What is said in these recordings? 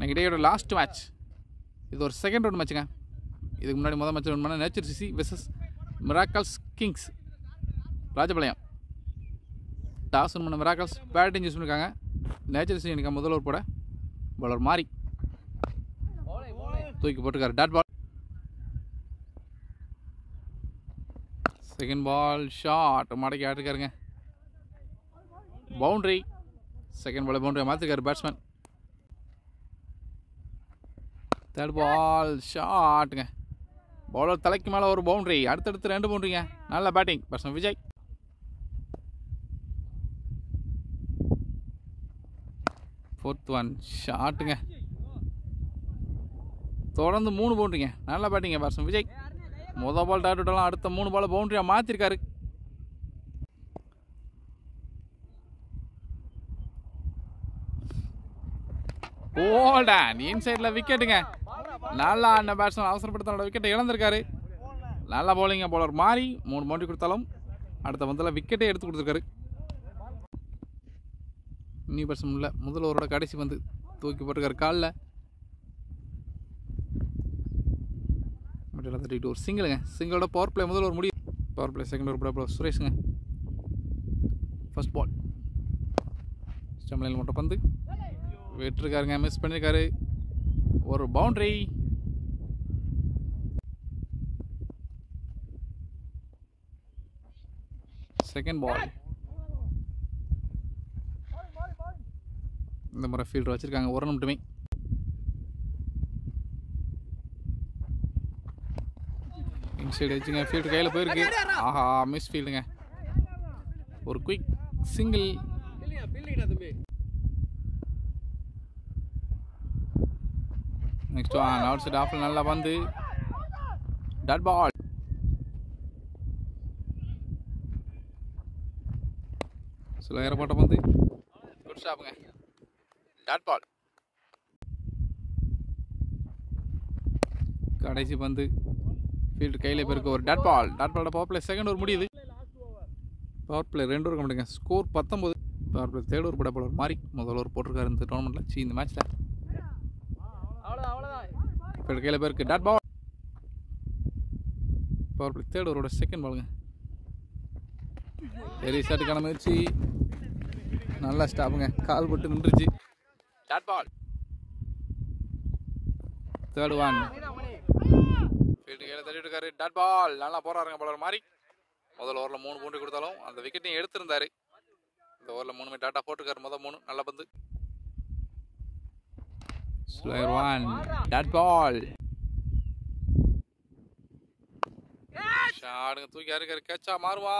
இன்னைக்கு டேயோட last match. இது ஒரு செகண்ட் ரவுண்ட் மேட்சுங்க. இதுக்கு முன்னாடி முதல் மேட்ச் ரவுண்ட் பண்ண Nature CC versus Miracles Kings Rajapalayam. Toss won பண்ண மிராக்கல்ஸ் பேட்டிங் யூஸ் பண்ணியிருக்காங்க. நேச்சர் சிசி எனக்கு முதல் ஓவர் போட பவுலர் மாறி தூக்கி போட்டிருக்காரு. Dot ball. Second ball shot மடக்கி ஆட்டிருக்காருங்க. பவுண்டரி. செகண்ட் பால் பவுண்டரியை மாற்றிருக்காரு பேட்ஸ்மேன். தேர்ட் பால் ஷாட்டுங்க. பவுலர் தலைக்கு மேலே ஒரு பவுண்டரி. அடுத்தடுத்து 2 பவுண்டரிங்க. நல்ல batting batsman Vijay. Fourth one ஷாட்டுங்க. தொடர்ந்து 3 பவுண்டரிங்க. நல்ல பேட்டிங்க பேட்ஸ்மேன் விஜய். மொதல் பால் டாட் விட்டலாம். அடுத்த 3 பால் பவுண்டரியாக மாற்றிருக்காரு. போல்டன் இன்சைடில் விக்கெட்டுங்க. நல்லா ஆடின பேட்ஸ்மேன் அவசரப்படுத்த விக்கெட்டை இழந்திருக்காரு. நல்லா பவுலிங்க. பவுலர் மாறி 3 பவுண்டரி கொடுத்தாலும் அடுத்த பந்தில் விக்கெட்டே எடுத்து கொடுத்துருக்காரு. நியூ பேட்ஸ்மேன் இல்லை. முதல் ஓவரோட கடைசி வந்து தூக்கி போட்டிருக்காரு காலில். ஒரு சிங்கிளுங்க. சிங்கிளோட பவர் பிளே முதல் ஒரு முடியும். பவர் பிளே செகண்ட் ஓவர் சுரேஷுங்க. ஃபர்ஸ்ட் பால் ஸ்டெம்லைனில் மட்டும் பந்து விட்டுருக்காருங்க. மிஸ் பண்ணியிருக்காரு. ஒரு பவுண்டரி. செகண்ட் பால். இந்த முறை ஃபீல்டர் வச்சுருக்காங்க. ஒரு ரன் மட்டுமே. இன்சைடு வச்சுங்க. ஃபீல்டர் கையில் போயிருக்கு. ஆஹா மிஸ் ஃபீல்டுங்க. ஒரு quick single. Next one outside ஆஃபில் நல்லா வந்து டாட் பால். சில ஏறப்பட்ட வந்து குட் ஸ்டாப்புங்க. Dot ball. கடைசி பந்து ஃபீல்டு கையில் போயிருக்கு. ஒரு டாட் பால். டாட் பாலோட பவர் பிளே செகண்ட் ஓவர் முடியுது. பவர் பிளே 2 ஓவர் கம்மிட்டுங்க. Score 19. Power play third over போட பவுலர் மாறி முதல் ஓவர் போட்டிருக்காரு இந்த டோர்னமெண்ட்டில். இந்த மேட்ச்சில் ஃபீல்டு கையில் போயிருக்கு. Dot ball. Power play third ஓவரோட செகண்ட் பாலுங்க. பெரிய ஷாட்டுக்கான முயற்சி. நல்லா ஸ்டாப்புங்க. கால் போட்டு நின்றுச்சு. Dot ball. Third one field கையில் தள்ளிட்டு இருக்காரு. Dot ball. நல்லா போறாருங்க பவுலர் மாறி. முதல் ஓவரில் 3 பவுண்டரி கொடுத்தாலும் அந்த விக்கெட்டையும் எடுத்திருந்தாரு. இந்த ஓவரில் 3 டாட்டா போட்டிருக்காரு. முதல் 3 நல்ல பந்து. Slower one dot ball. ஷாட்டுங்க. தூக்கி அறுக்காரு. கேட்சா மாறுவா.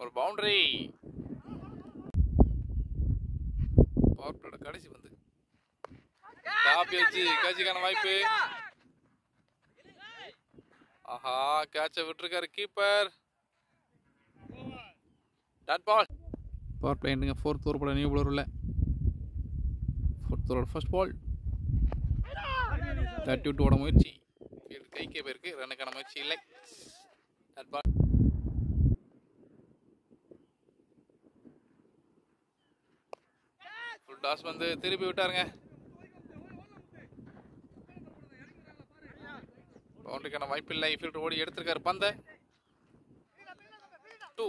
ஒரு பவுண்டரி. பவர் பிளேயோட கடைசி பந்து டாப் எட்ஜ். கேட்சுக்கான வாய்ப்பு. ஆஹா கேட்சை விட்டுருக்காரு keeper. Dot ball. Power play எண்டுங்க. ஃபோர்த் ஓவர் போல நியூ பவுலர் உள்ள. ஃபோர்த் ஓவரோட ஃபர்ஸ்ட் பால் தட்டி விட்டு ஓட முயற்சி. ஃபீல்டு கைக்கே போயிருக்கு. ரன்னுக்கான முயற்சி இல்லை. Dot ball. ஃபுல் டாஸ் வந்து திருப்பி விட்டாருங்க. பவுண்டரிக்கான வாய்ப்பு இல்லை. ஃபீல்டர் ஓடி எடுத்திருக்காரு பந்தை. 2.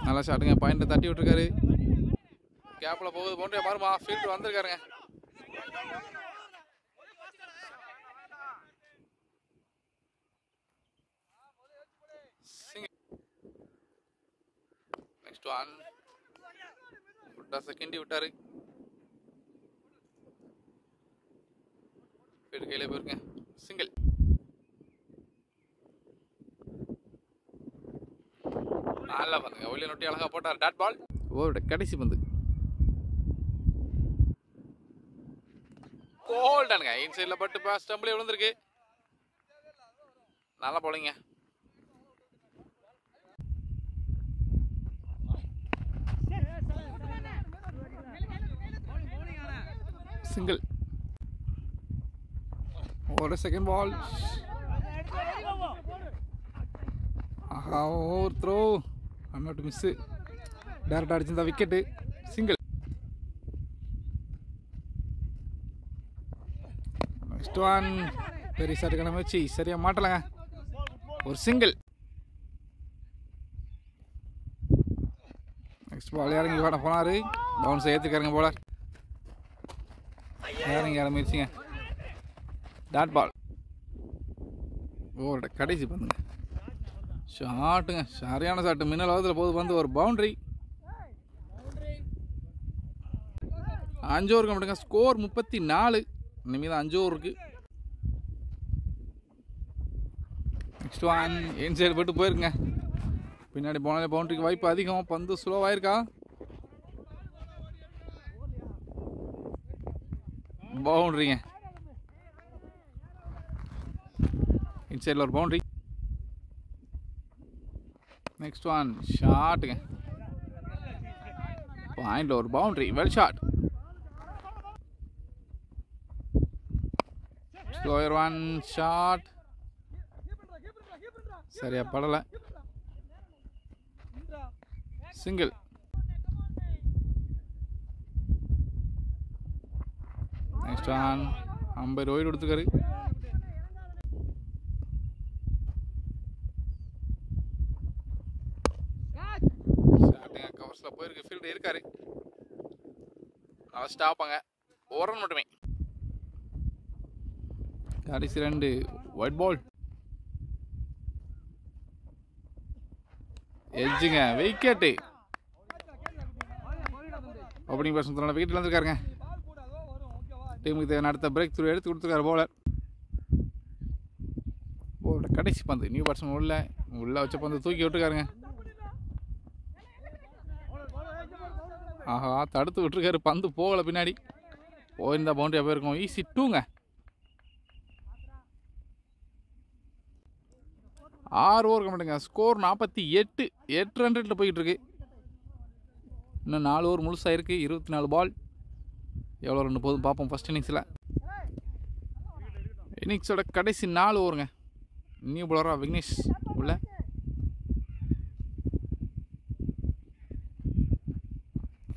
நல்லா ஷாட்டுங்க. பாயிண்ட் தட்டி விட்டுருக்காரு. கேப்ல போகுது. பவுண்டரியா மாறுமா. ஃபீல்டர் வந்திருக்காருங்க. நெக்ஸ்ட் ஒன் செகண்ட் விட்டாரு. ஃபீல்டு கையில போயிருங்க. சிங்கிள். நல்லா பண்ணுங்க. ஒல்லிய நொட்டி அழகா போட்டார். Dot ball. ஓவரோட கடைசி பந்து கோல்டனுங்க. இன்சைட்ல பட்டு ஸ்டம்பிளே விழுந்திருக்கு. நல்லா போலிங்க. சிங்கிள். ஒரு second ball. Over throw. Not miss. டேரெக்டாக அடிச்சிருந்தா விக்கெட்டு. சிங்கிள். நெக்ஸ்ட் ஒன் பெரிய ஷாட்டுக்கான முயற்சி சரியாக மாட்டலைங்க. ஒரு சிங்கிள். நெக்ஸ்ட் பால் இறங்கி வாட போனார். பவுன்ஸை ஏற்றுக்காருங்க போலர். இறங்கி ஆரம்பிச்சிங்க. Dot ball. ஓவரோட கடைசி பந்துங்க. ஷாட்டுங்க, சரியான ஷாட்டு. மின்னல் அவத்தில் போது வந்து ஒரு பவுண்டரி. 5 ஓவர் கம்மிட்டுங்க. ஸ்கோர் 34. இனிமேல் தான் 5 ஓவர் இருக்கு. நெக்ஸ்ட் ஒன் இன்சைடு போட்டு போயிருக்குங்க. பின்னாடி போனாலே பவுண்டரிக்கு வாய்ப்பு அதிகம். பந்து ஸ்லோவாயிருக்கா? பவுண்டரிங்க. இன்சைடில் ஒரு பவுண்டரி. நெக்ஸ்ட் ஒன் ஷாட்டுங்க. பாயிண்டில் ஒரு boundary. Well shot. Slower one shot. சரியா படலை. Single. Next one umpire wide கொடுத்துக்காரு. கவர்ஸில் போயிருக்கு. ஃபீல்டு இருக்காரு. நல்லா ஸ்டாப்பாங்க. ஒரு ரன் மட்டுமே. கடைசி 2 ஒயிட் பால். எட்ஜுங்க. விக்கெட்டு. ஓப்பனிங் பேட்ஸ்மேன் விக்கெட் இழந்திருக்காருங்க. டீமுக்கு தேவையான அடுத்த பிரேக் த்ரூ எடுத்து கொடுத்துருக்காரு போலர். போலோட கடைசி பந்து. நியூ பேட்ஸ்மேன் உள்ள வச்ச பந்து தூக்கி விட்டுருக்காருங்க. ஆஹா, தடுத்து விட்டுருக்காரு. பந்து போகலை. பின்னாடி போயிருந்தா பவுண்டரியாக போயிருக்கும். ஈஸி 2ங்க. 6 ஓவர் கம்மிட்டுங்க. ஸ்கோர் 48. 8 ரன் ரேட்டில் போய்கிட்டு இருக்கு. இன்னும் 4 ஓவர் முழுசாக இருக்குது. 24 பால். எவ்வளோ ரன் போதும் பார்ப்போம் ஃபஸ்ட் இன்னிங்ஸில். இன்னிங்ஸோட கடைசி 4 ஓவருங்க. நியூ பவுலராக விக்னேஷ் உள்ள.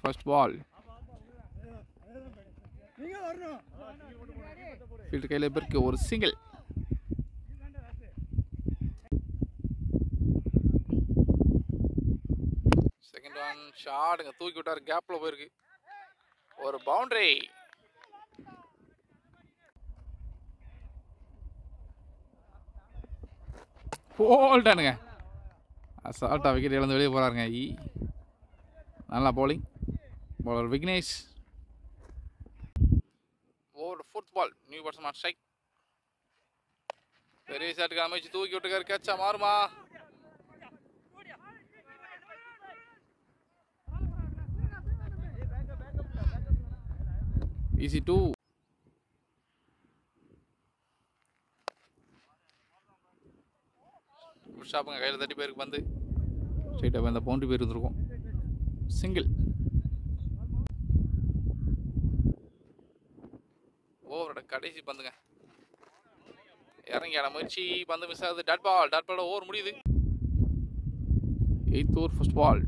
First ball. ஃபீல்டு கையில் பேருக்கு ஒரு சிங்கிள். செகண்ட் ஒன் ஷாட்டுங்க. தூக்கி விட்டார். கேப்பில் போயிருக்கு. ஒரு பவுண்டரி. போல்டானுங்க. அசால்ட்டாக விக்கெட் இழந்து வெளியே போகிறாருங்க. நல்லா bowling. Bowler Vignesh. Over 4th ball. New batsman strike. பெரிய ஷாட்டுக்கு அமைச்சு தூக்கி விட்டுக்காரு. கேட்சா மாறுமா? ஈஸி 2. ஷாப்புங்க. கையில் தட்டி பேருக்கு வந்து ஸ்ட்ரைட்டாக அந்த பவுண்டரி பேர் இருந்திருக்கும். சிங்கிள். ஓவரோட கடைசி பந்துங்க. இறங்கியான முயற்சி. பந்து மிஸ் ஆகுது. Dot ball. டாட் பாலோட ஓவர் முடியுது. 8th over first ball.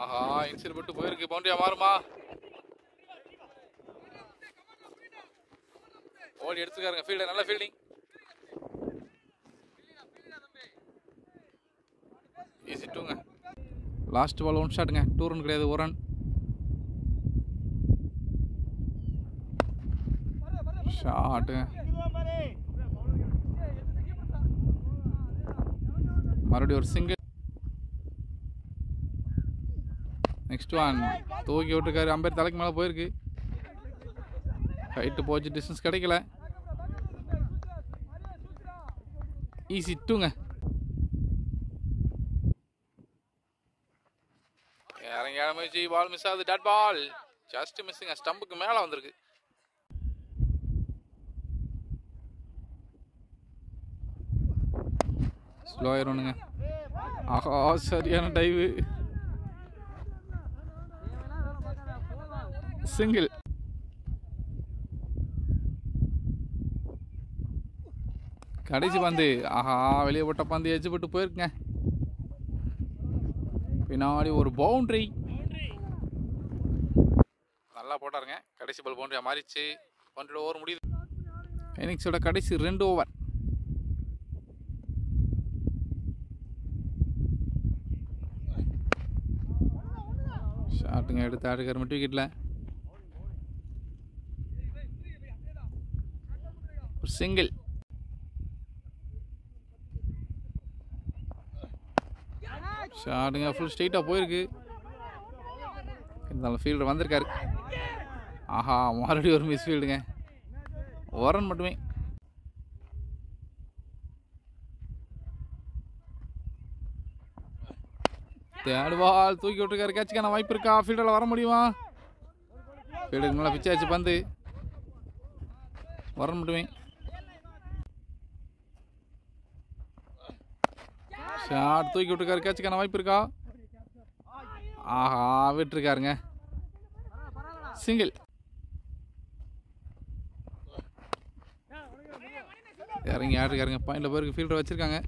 ஆஹா, இன்சைட் போட்டு போயிருக்கு. பவுண்டரியா மாறுமா? ஓடி எடுத்துக்காருங்க. ஃபீல்டர் நல்ல ஃபீல்டிங். ஈஸி 2ங்க. லாஸ்ட் பால் 1 ஷாட்டுங்க. 2 ரன் கிடையாது. 1 ரன். ஷாட்டுங்க. மறுபடியும் ஒரு சிங்கிள். நெக்ஸ்ட் ஒன் தூக்கி விட்டுருக்காரு. அம்பேர் தலைக்கு மேலே போயிருக்கு. ஹைட்டு போச்சு. டிஸ்டன்ஸ் கிடைக்கல. ஈஸி 2ங்க. இறங்கி முயற்சி. பால் மிஸ் ஆகுது. Dot ball. ஜஸ்ட் மிஸ்ஸுங்க. ஸ்டம்புக்கு மேலே வந்திருக்கு. ஸ்லோயர் ஒன்றுங்க. ஆஹா, சரியான டைவு. சிங்கிள். கடைசி பந்து. ஆஹா, வெளியே போட்ட பந்து எஜ்ஜு போட்டு போயிருக்குங்க. பின்னாடி ஒரு பவுண்ட்ரி நல்லா போட்டாருங்க. கடைசி பால் பவுண்டரியாக மாறிச்சு. 12 ஓவர் முடியுது. இன்னிங்ஸோட கடைசி 2 ஓவர். ஷாட்டுங்க எடுத்து ஆடுக்கார் மட்டும் விக்கெட்டில். ஒரு சிங்கிள். ஷாட்டுங்க ஃபுல் ஸ்ட்ரெயிட்டாக போயிருக்கு. இருந்தாலும் ஃபீல்டர் வந்திருக்காரு. ஆஹா, மறுபடியும் ஒரு மிஸ் ஃபீல்டுங்க. ஓரன் மட்டுமே. தேர்ட் பால் தூக்கி விட்டுருக்காரு. கேட்சுக்கான வாய்ப்பு இருக்கா? ஃபீல்டரில் வர முடியுமா? ஃபீல்டுக்கு நல்லா பிச் ஆச்சு பந்து. ஓரன் மட்டுமே. ஷாட் தூக்கி விட்டுருக்காரு. கேட்சுக்கான வாய்ப்பு இருக்கா? ஆஹா, விட்டுருக்காருங்க. சிங்கிள். இறங்கி ஆடுருக்காருங்க. பாயிண்டில் போயிருக்கு. ஃபீல்டர் வச்சுருக்காங்க.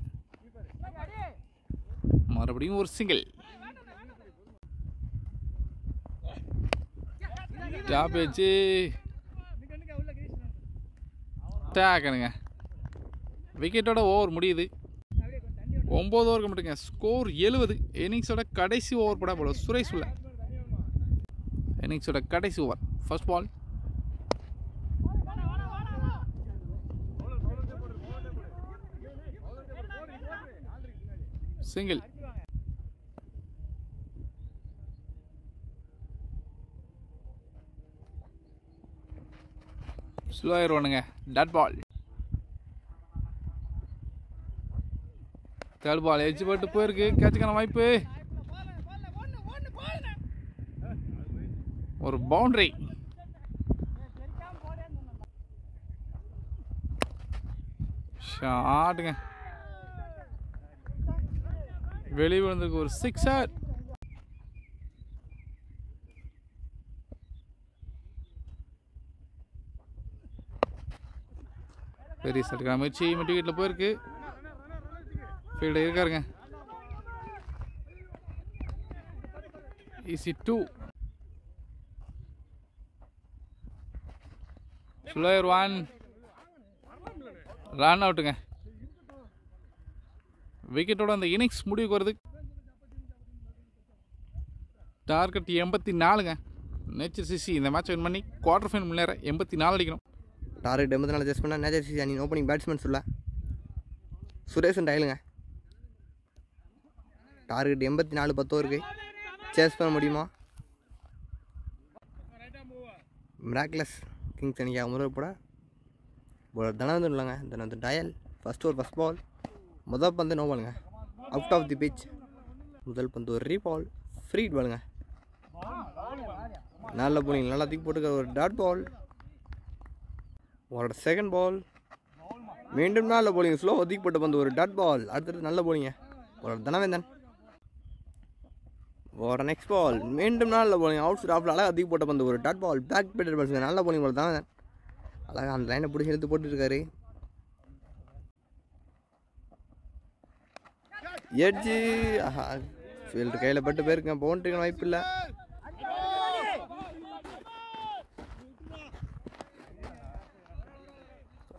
மறுபடியும் ஒரு சிங்கிள். டாப் வச்சு டேக்கனுங்க. விக்கெட்டோட ஓவர் முடியுது. 9 ஓவருக்கு மட்டுங்க. ஸ்கோர் 70. இன்னிங்ஸோட கடைசி ஓவர் போட போல சுரேஷ் உள்ள. இன்னிங்ஸோட கடைசி ஓவர். First ball. சிங்கிள். ஸ்லோயர்வானுங்க. Dot ball. Third ball edge போட்டு போயிருக்கு. கேட்சுக்கான வாய்ப்பு. ஒரு பவுண்டரி. ஷாட்டுங்க. வெளியே விழுந்திருக்கு. ஒரு சிக்ஸர். பெரிய சட்டுக்கான முயற்சி. மட்டும் வீட்டில் போயிருக்கு. ஃபீல்டு இருக்காருங்க. ஈஸி 2. ஸ்லோயர் 1. ரன் அவுட்டுங்க. விக்கெட்டோட அந்த இன்னிங்ஸ் முடிவுக்கு வருது. டார்கெட் 84ங்க. நேச்சர் சிசி இந்த மேட்ச் வின் பண்ணி குவார்டர் ஃபைனல் முன்னேற 84 அடிக்கணும். டார்கெட் 84 சேஸ் பண்ணால் நேச்சர் சிசி அணியின் ஓப்பனிங் பேட்ஸ்மேன் சொல்ல சுரேஷன் டயலுங்க. டார்கெட் 84 10 ஓவருக்கு சேஸ் பண்ண முடியுமா? மிராக்கிளஸ் கிங்ஸ் அணிக்காக முதல் போட தனவந்தன் இல்லைங்க. தனவந்தன் டயல். First over first ball. முதல் பந்து நோ பாலுங்க. Out of the pitch. முதல் பந்து ஒரு ரீபால். ஃப்ரீ பாலுங்க. நல்ல போலிங். நல்லா தூக்கி போட்டுக்க ஒரு டாட் பால். ஒரு செகண்ட் பால். மீண்டும் நல்ல போலிங். ஸ்லோ தூக்கி போட்டு பந்து ஒரு டாட் பால். அடுத்தது நல்ல போலிங்க. ஒரு தனவேந்தன். ஒரு நெக்ஸ்ட் பால். மீண்டும் நல்ல போலிங். அவுட் சைட் ஆஃப்ல அழகாக தூக்கி போட்ட பந்து ஒரு டாட் பால். பேக் பேட்டர் பால்ஸுங்க. நல்ல போலிங் பால் தனவேந்தன். அழகாக அந்த லைனை பிடிச்சி எடுத்து போட்டுருக்காரு. எட்ஜு. ஆஹா, ஃபீல்டு கையில் பட்டு போயிருக்கேன். பவுண்டரிக்கு வாய்ப்பு இல்லை.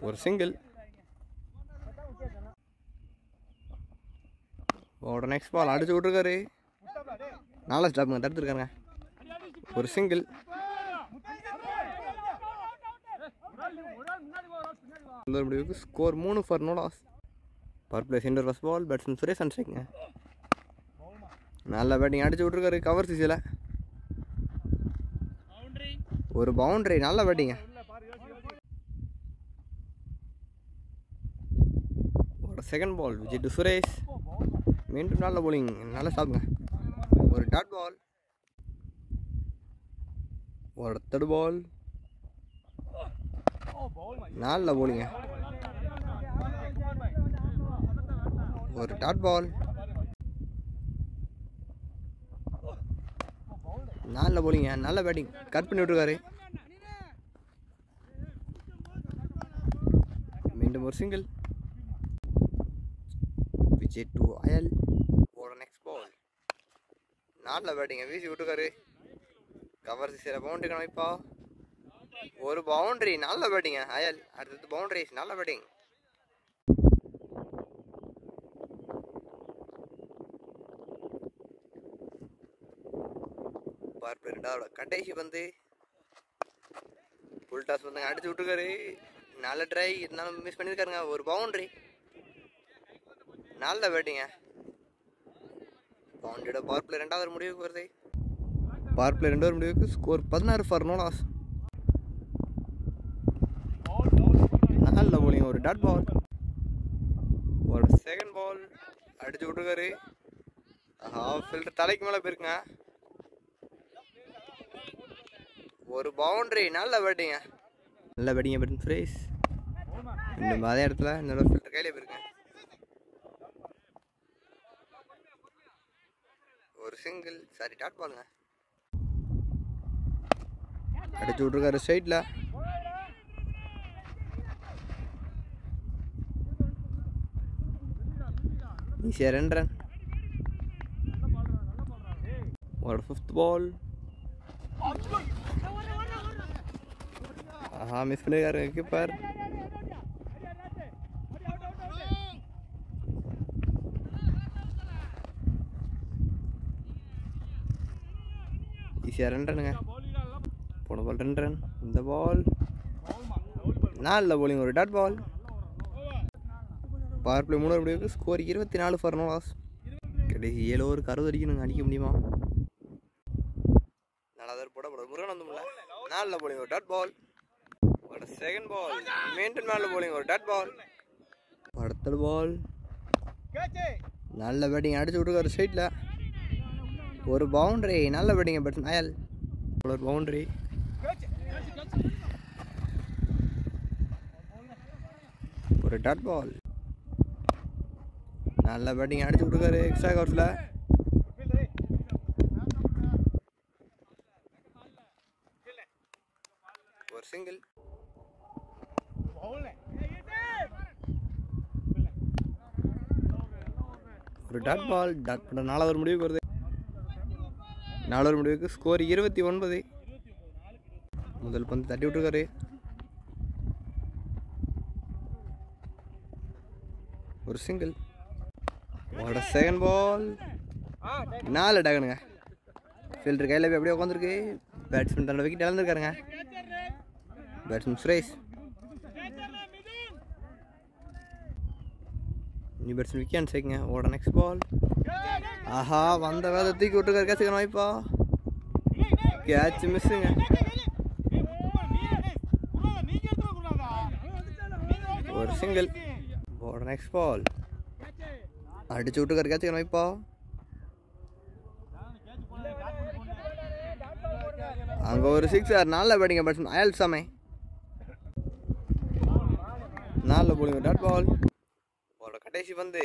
ஒரு சிங்கிள். ஒரு நெக்ஸ்ட் பால் அடிச்சு விட்ருக்காரு. நாலா ஸ்டாப்புங்க. தடுத்துருக்காருங்க. ஒரு single. Score 3 for no loss. Power play centre first ball. Batsman Suresh அன்ஸ்ட்ரைக்குங்க. நல்ல பேட்டிங் அடிச்சு விட்ருக்காரு. கவர் சிசியில் ஒரு பவுண்டரி. நல்ல பேட்டிங்க. ஒரு second ball. Vijay to Suresh. மீண்டும் நல்ல போலிங். நல்ல ஸ்டாப்புங்க. ஒரு டாட் பால். ஒரு தேர்ட் பால். நல்ல போலிங்க. ஒரு டாட் பால். நல்ல போலிங்க. நல்ல பேட்டிங். கட் பண்ணி விட்டுருக்காரு. மீண்டும் ஒரு சிங்கிள். விஜய் டு அயல். ஒரு நெக்ஸ்ட் பால். நல்ல பேட்டிங்க வீசி விட்டுக்காரு. கவர் சிக்ஸில் பவுண்டரிக்கான வைப்பா. ஒரு பவுண்டரி. நல்ல பேட்டிங்க அயல். அடுத்தது பவுண்டரி. நல்ல பேட்டிங். பார்ப்பு ரெண்டாவோட கடைசி வந்து ஃபுல் டாஸ் வந்துங்க அடிச்சு விட்டுருக்காரு. நல்ல ட்ரை இருந்தாலும் மிஸ் பண்ணியிருக்காருங்க. ஒரு பவுண்டரி. நல்ல பேட்டிங்க. பவுண்டரியோட பவர் பிளே 2வது முடிவுக்கு வருது. பவர் பிளே 2வது முடிவுக்கு ஸ்கோர் 16 ஃபார் நோ லாஸ். நல்ல போலிங். ஒரு டாட் பால். ஒரு செகண்ட் பால் அடிச்சு விட்டுருக்காரு. ஹாஃப் ஃபில்டர் தலைக்கு மேலே போயிருக்குங்க. ஒரு பவுண்டரி. நல்ல பேட்டிங்க. நல்ல பேட்டிங்க பேட்டிங் ஃப்ரேஸ். இந்த அதே இடத்துல என்னோட ஃபில்டர் கையிலே போயிருக்கேன். ஒரு சிங்கிள். சாரி டாட் பாலுங்க. அடிச்சு விட்ருக்காரு ஸ்ட்ரைட்டில். ஈஸியாக 2 ரன். ஒரு 5th பால். ஆஹா மிஸ் பண்ணிருக்காரு கீப்பர். ஈஸியாக 2 ரன்னுங்க. போன பால் 2 ரன். இந்த பால் நல்ல போலிங். ஒரு டாட் பால். பவர் பிளே 3வது முடிவுக்கு ஸ்கோர் 24 ஃபார் நோ லாஸ். கடைசி 7 ஓவருக்கு 60 அடிக்கணுங்க. அடிக்க முடியுமா? நல்லாதான் போட முருகன் வந்தும்ல. நல்ல போலிங். ஒரு டாட் பால். ஒரு செகண்ட் பால். மெயின்டைன் நல்ல போலிங். ஒரு டாட் பால். அடுத்த பால். நல்ல பேட்டிங் அடிச்சு விட்டுருக்காரு ஸ்ட்ரைட்டில். ஒரு பவுண்டரி. நல்ல பேட்டிங் பேட்ஸ்மேன் அயல். ஒரு பவுண்டரி. ஒரு டாட் பால். நல்ல பேட்டிங் அடிச்சு விட்டுருக்காரு எக்ஸ்ட்ரா கவர்ஸில். ஒரு சிங்கிள். ஒரு டாட் பால். டாட் பண்ண 4வது முடிவுக்கு வருது. 4வது முடிவுக்கு ஸ்கோர் 29. முதல் பந்து தட்டி விட்டுருக்காரு. ஒரு சிங்கிள். ஒரு செகண்ட் பால். 4 டக்குனுங்க. ஃபீல்டர் கையில் போய் அப்படியே உட்காந்துருக்கு. பேட்ஸ்மேன் தன்னோட விக்கெட் இழந்திருக்காருங்க. பேட்ஸ்மேன் சுரேஷ். நீ பேட்ஸ்மேன் விக்கெட் சேர்க்குங்க. ஓட நெக்ஸ்ட் பால். ஆஹா வந்த வேலை தூக்கி விட்டுருக்காரு. கேட்சுக்கணும் வாய்ப்பா. கேட்ச் மிஸ்ஸுங்க. ஒரு சிங்கிள். ஓட நெக்ஸ்ட் பால். அடிச்சு விட்டுருக்காரு. கேட்சுக்கணும் வாய்ப்பா. அங்கே ஒரு 6. நல்ல பேட்டிங்க பேட்ஸ்மேன் அயல் சாமை. நல்ல போலிங். Dot ball. கடைசி வந்து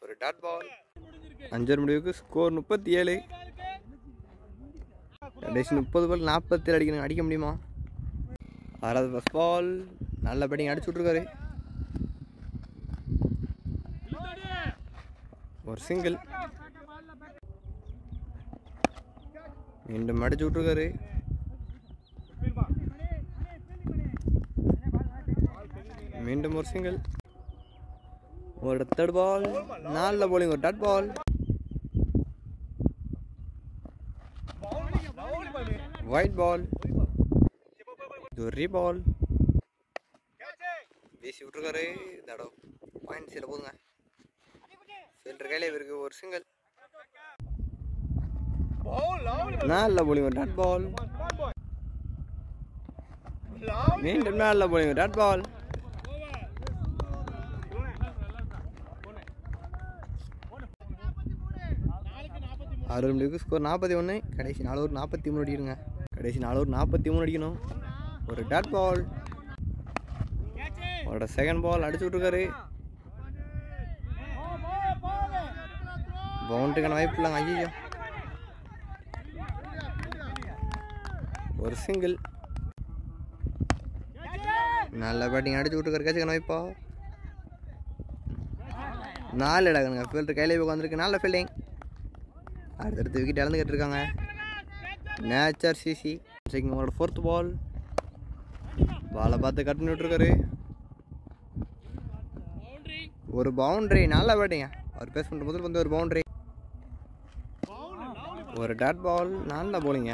ஒரு டாட் பால். 5 முடிவுக்கு ஸ்கோர் 37. கடைசி 30 பால் 47 அடிக்கணும். அடிக்க முடியுமா? 6வது ஃபர்ஸ்ட் பால். நல்ல பேட்டிங் அடிச்சு விட்ருக்காரு. ஒரு சிங்கிள். மீண்டும் அடிச்சு விட்ருக்காரு. மீண்டும் ஒரு சிங்கிள். ஒரு 3rd பால். நல்ல போலிங். ஒரு டாட் பால். White ball. இது ஒரு ரீபால். வீசி விட்டுருக்காரு. தடவை பாயிண்ட் சீல போதுங்க. ஃபீல்டர் கையிலே இருக்கு. ஒரு சிங்கிள். நல்ல போலிங். ஒரு டாட் பால். மீண்டும் நல்ல போலிங். ஒரு டாட் பால். அறுபது முடிவுக்கு ஸ்கோர் 41. கடைசி 4 ஓவர் 43 அடிக்கணுங்க. கடைசி 4 ஓவர் 43 அடிக்கணும். ஒரு டாட் பால். ஒரு செகண்ட் பால் அடிச்சு விட்ருக்காரு. பவுண்டரிக்கான வாய்ப்பு இல்லைங்க. ஐயோ ஒரு சிங்கிள். நல்ல பேட்டிங் அடிச்சு விட்ருக்காரு. கேட்சுக்கான வாய்ப்பா. 4 இடங்க. ஃபீல்டர் கையிலே உட்காந்துருக்கு. நல்ல ஃபீல்டிங். அடுத்தடுத்து விக்கெட் இழந்துக்கிட்டு இருக்காங்க. நேச்சர் சிசி அவங்களோட 4th பால். பாலை பார்த்து கட் பண்ணி விட்டுருக்காரு. ஒரு பவுண்டரி. நல்ல பேட்டிங்க. அவர் பேஸ் பண்ணுற முதல் வந்து ஒரு பவுண்டரி. ஒரு டாட் பால். நல்ல போலிங்க.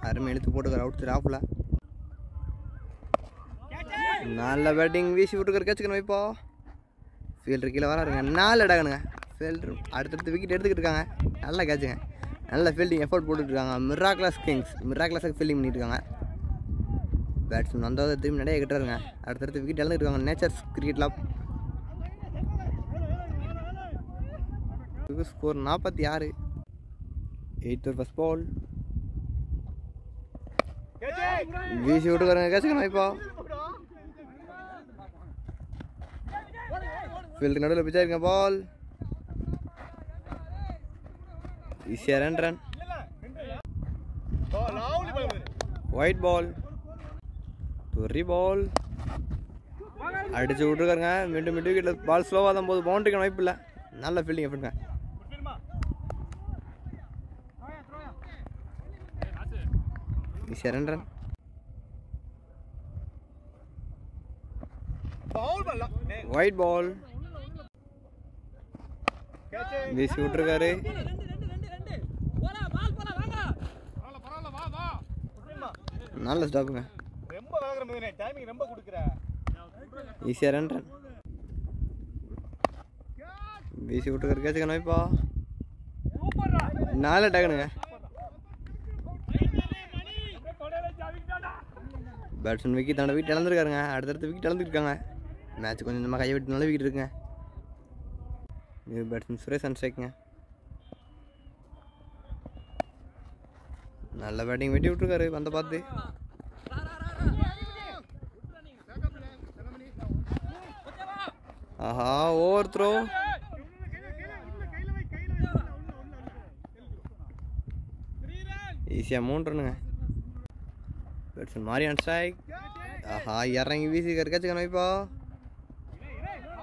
அருமை எடுத்து போட்டுக்கிற அவுட் ஆஃபில். நல்ல பேட்டிங் வீசி விட்டுக்கிற கேட்சுக்கணும். வைப்போ ஃபீல்டர் கீழே வராருங்க. 4 இடங்கணுங்க. ஃபீல்டர் அடுத்தடுத்து விக்கெட் எடுத்துக்கிட்டு இருக்காங்க. நல்லா கேட்சுங்க. நல்ல ஃபீல்டிங் எஃபோர்ட் போட்டுட்ருக்காங்க. மிராக்லஸ் கிங்ஸ் மிராக்லஸாக ஃபீல்டிங் பண்ணிட்டு இருக்காங்க. பேட்ஸ்மேன் வந்ததை திரும்பி நிறைய கிட்டாருங்க. அடுத்தடுத்து விக்கெட் இழந்துட்டு இருக்காங்க. Nature's cricket club. Score 46. 8th first ball. வீசி விட்டுக்காரங்க. கேட்சுக்கணும். இப்போ ஃபீல்டு நடுவில் பிச்சா இருக்க பால். ஈஸியாக 2 ரன். White ball. 3 பால். அடிச்சு விட்டுருக்காருங்க. மீண்டும் விக்கெட்டில் பால் ஸ்லோவாக தான் போது. பவுண்டரிக்கான வாய்ப்பு இல்லை. நல்ல ஃபீல்டிங் எப்படிங்க. ஈஸியாக 2 ரன். White ball. வீசி விட்டுருக்காரு. நல்ல ஸ்டாப்புங்க. ஈஸியாக 2 ரன். வீசி விட்டுருக்காரு. கேட்சுக்கணும். இப்போ 4 டக்குனுங்க. பேட்ஸ்மேன் விக்கெட் தன்னோட விக்கெட் இழந்துருக்காருங்க. அடுத்தடுத்து விக்கெட் இழந்துருக்காங்க. மேட்ச் கொஞ்சம் கொஞ்சமாக கையை விட்டு நல்ல விக்கெட் இருக்குங்க. நியூ பேட்ஸ்மேன் சுரேஷ் அன்ஸ்ட்ரைக்குங்க. நல்ல பேட்டிங் வெட்டி விட்டுருக்காரு. வந்த பார்த்து ஆஹா ஓவர் த்ரோ. ஈஸியாக 3 ரன்னுங்க. Batsman மாரியான் strike. ஆஹா இறங்கி வீசிக்காரு. கேட்சுக்கணும். இப்போ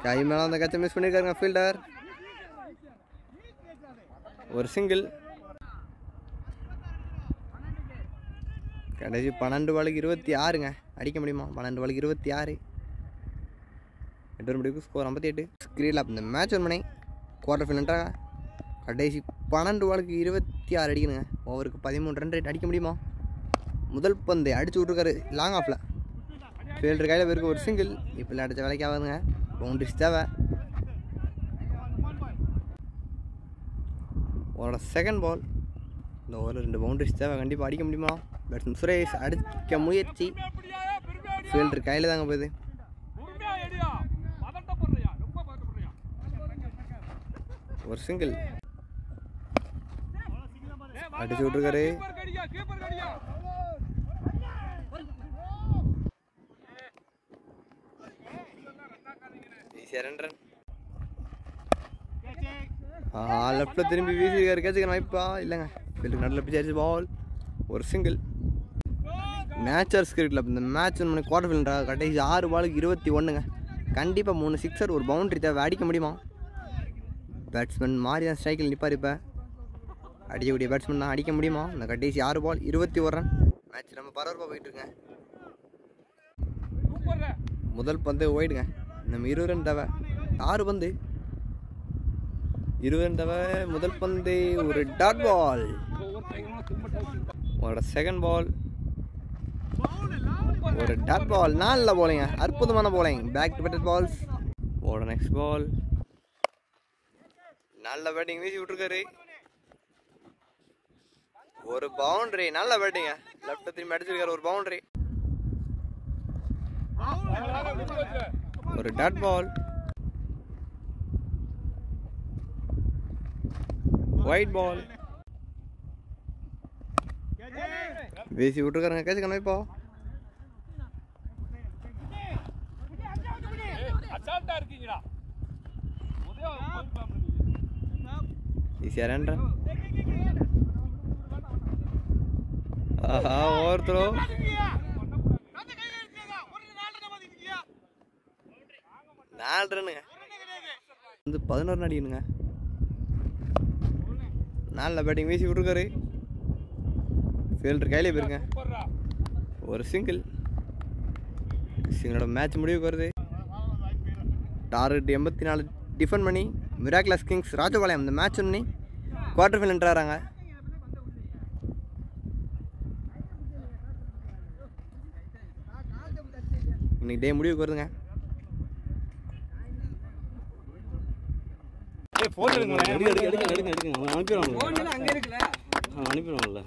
கை மேலே அந்த கேட்சை மிஸ் பண்ணியிருக்காருங்க ஃபீல்டர். ஒரு சிங்கிள். கடைசி 12 பாலுக்கு 26ங்க. அடிக்க முடியுமா? 12 பாலுக்கு 26. 8 முடிவுக்கு ஸ்கோர் 58. ஸ்க்ரீனில் இந்த மேட்ச் ஒன் பண்ணி குவார்டர் ஃபைனல்ன்றாங்க. கடைசி 12 பாலுக்கு 26 அடிக்கணுங்க. ஓவருக்கு 13 ரன் ரேட். அடிக்க முடியுமா? முதல் பந்து அடிச்சு விட்ருக்காரு லாங் ஆஃபில். ஃபீல்டர் கையில் போயிருக்கு. ஒரு சிங்கிள். இப்போ அடித்த வேலைக்கு ஆகாதுங்க. பவுண்டரிஸ் தேவை. அவரோட செகண்ட் பால். இந்த ஓவரில் 2 பவுண்டரிஸ் தேவை. கண்டிப்பாக அடிக்க முடியுமா? பேட்ஸ்மேன் சுரேஷ் அடிக்க முயற்சி. ஃபீல்டர் கையில் தாங்க போகுது. ஒரு சிங்கிள். அடிச்சு விட்ருக்காரு. ஈஸியாக 2 ரன். லெஃப்டில் திரும்பி வீசிருக்காரு. கேட்சுக்கணும். வாய்ப்பா இல்லைங்க. ஃபீல்டுக்கு நடுவில் பிடிச்சாச்சு பால். ஒரு சிங்கிள். நேச்சர்ஸ் கிரிக்கெட் கிளப் இந்த மேட்ச் பண்ணி குவார்டர் ஃபைனல்ன்றாங்க. கடைசி 6 பாலுக்கு 21ங்க. கண்டிப்பாக 3 சிக்ஸர் ஒரு பவுண்டரி தேவை. அடிக்க முடியுமா? பேட்ஸ்மேன் மாறி தான் ஸ்ட்ரைக்கில் நிற்பார். இப்போ அடிக்கக்கூடிய பேட்ஸ்மேன் தான். அடிக்க முடியுமா? இந்த கடைசி 6 பால் 21 ரன். மேட்ச் நம்ம பரபரப்பாக போயிட்டுருங்க. முதல் பந்து ஒயிடுங்க. நம்ம 20 ரன் தேவை. 6 பந்து 20 ரன் தேவை. முதல் பந்து ஒரு டாட் பால். உங்களோட செகண்ட் பால் ஒரு டாட் பால். நல்ல போலிங்க. அற்புதமான bowling. Back to back balls. ஓட நெக்ஸ்ட் பால். நல்ல பேட்டிங் வீசி விட்டுருக்காரு. ஒரு பவுண்டரி. நல்ல பேட்டிங்க. லெஃப்ட் திரும்பி அடிச்சிருக்காரு. ஒரு பவுண்டரி. ஒரு டாட் பால். White ball. வீசி விட்டுருக்காருங்க. கேட்சுக்கணும். இப்போ ஈஸியாக 2 ரன். ஆஹா ஓவர் த்ரோ. 4 ரன்னுங்க. வந்து 11 அடிக்கணுங்க. நாளில் பேட்டிங் வீசி விட்ருக்காரு. ஃபீல்டர் கையிலே போயிருங்க. ஒரு சிங்கிள். சிங்களோட மேட்ச் முடிவுக்கு வருது. டார்கெட் 84 டிஃபெண்ட் பண்ணி மிராக்குலஸ் கிங்ஸ் ராஜபாளையம் இந்த மேட்ச் பண்ணி குவார்டர் ஃபைனல் என்ட்ராகிறாங்க. இன்னைக்கு டே முடிவுக்கு வருதுங்க. எடுங்க அனுப்பிடுவாங்கல்ல.